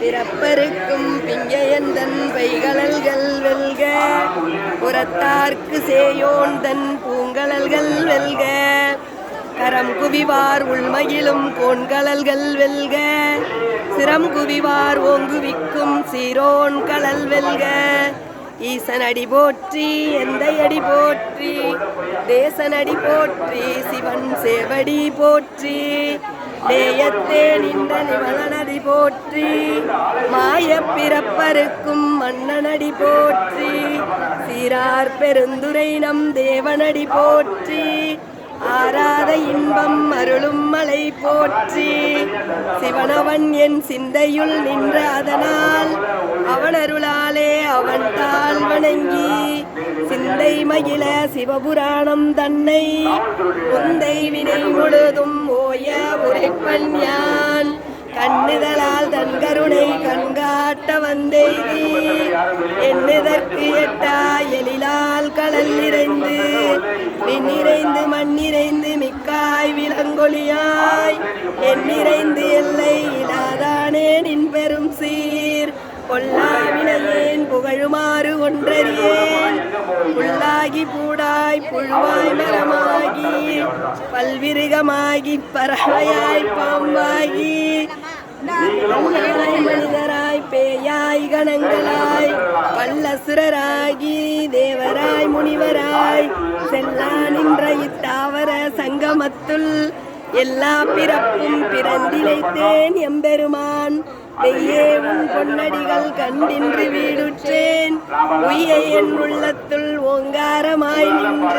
பிறப்பருக்கும் பிங்கையந்தன் பைகழல்கள் வெல்க புறத்தார்க்கு சேயோந்தன் பூங்கழல்கள் வெல்க கரம் குவிவார் உள்மகிழும் கோண்கழல்கள் வெல்க சிரம் குவிவார் ஓங்குவிக்கும் சீரோன் கழல் வெல்க ஈசனடி போற்றி எந்தையடி போற்றி தேசனடி போற்றி சிவன் சேவடி போற்றி நேயத்தே நின்ற நிமலனடி போற்றி மாய பிறப்பருக்கும் மன்னனடி போற்றி சீரார் பெருந்துரை நம் தேவனடி போற்றி ஆராத இன்பம் அருளும் மலை போற்றி சிவனவன் என் சிந்தையுள் நின்ற அதனால் அவன் அருளாலே அவன் தாள் வணங்கி சிந்தை மகிழ சிவபுராணம் தன்னை முந்தை வினை முழுதும் ஓய உரைப்பன் யான் கண்ணுதலால் தன் கருணை கண்காட்ட வந்தெய்தி என்னதற்கு எட்டா எழிலால் கடல் நிறைந்து விண்ணிறைந்து மண்ணிறைந்து மிக்காய் விலங்கொழியாய் எண்ணிறைந்து எல்லை இலாதானே நின் பெரும் சீர் கொல்லாவினையேன் புகழுமாறு ஒன்றறியேன் புல்லாகி பூடாய் புழுவாய் மரமாகி பல்விருகமாகி பறவையாய் பாம்பாகி மனிதராய் பேயாய் கணங்களாய் வல்லசுரராகி தேவராய் முனிவராய் செல்லா நின்ற இத்தாவர சங்கமத்துள் எல்லா பிறப்பும் பிறந்திழைத்தேன் எம்பெருமான் வெய்யே உன் பொன்னடிகள் கண்டின்று வீடுற்றேன் உய்ய என் உள்ளத்துள் ஓங்காரமாய் நின்ற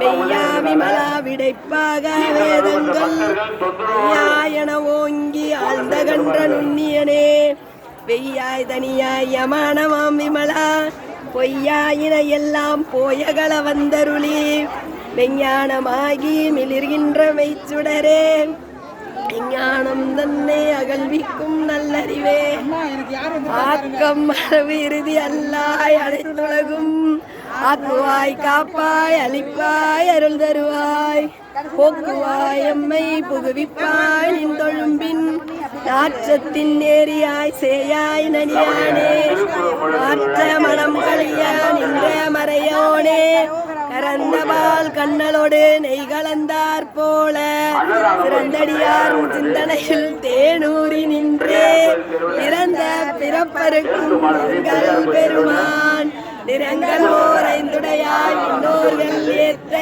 மெய்யா விமலா விடைப்பாக வேதங்கள் ஐயாயன ஓங்கி ஆழ்ந்த கன்ற நுண்ணியனே வெய்யாய் தனியாய் யமானமாம் விமலா பொய்யாயின எல்லாம் போயகள வந்தருளி மெஞ்ஞானமாகி மிளிர்கின்ற மெய்ச்சுடரே ஞானம் தன்னை அகழ்விக்கும் நல்லறிவே ஆக்கம் மரபு இறுதி அல்லாய் அனைத்துலகும் ஆக்குவாய் காப்பாய் அளிப்பாய் அருள் தருவாய் போக்குவாய் எம்மை புகுவிப்பாய் நின்றொழும்பின் நாற்றத்தின் நேரியாய் சேயாய் நனியானே மாற்ற மனம் கழிய நின்ற மறையோனே கரந்தபால் கண்ணலோடு நெய் கலந்தார் போல சிறந்தடியார் சிந்தனையில் தேனூரி நின்றே இறந்த பிறப்பருக்கும் பெருமான் நிறங்கள் ஓர் ஐந்துடையாய் இன்னோர்கள் ஏத்த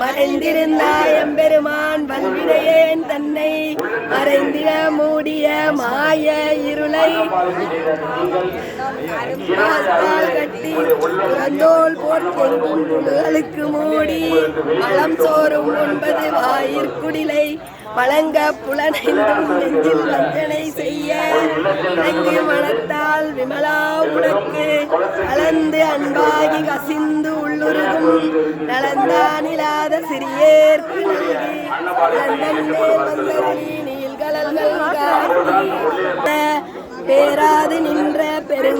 மறைந்திருந்தாய் எம்பெருமான் வல்வினையேன் தன்னை மறைந்திட மூடிய மாய இருளை கட்டி புறந்தோல் போர்த்தெங்கும் புல்களுக்கு மூடி வளம் சோறும் 9 வாயிற்குடிலை வழங்க புலனைந்தும் நெஞ்சில் வஞ்சனை செய்ய இணங்கி மனத்தால் விமலா உனக்கு கலந்து அன்பாகி கசிந்து உள்ளுருகும் நலந்தானிலாத சிறியேற்கு நல்கி நீள்கலல்கள் காட்டி பேராது நின்ற பெரு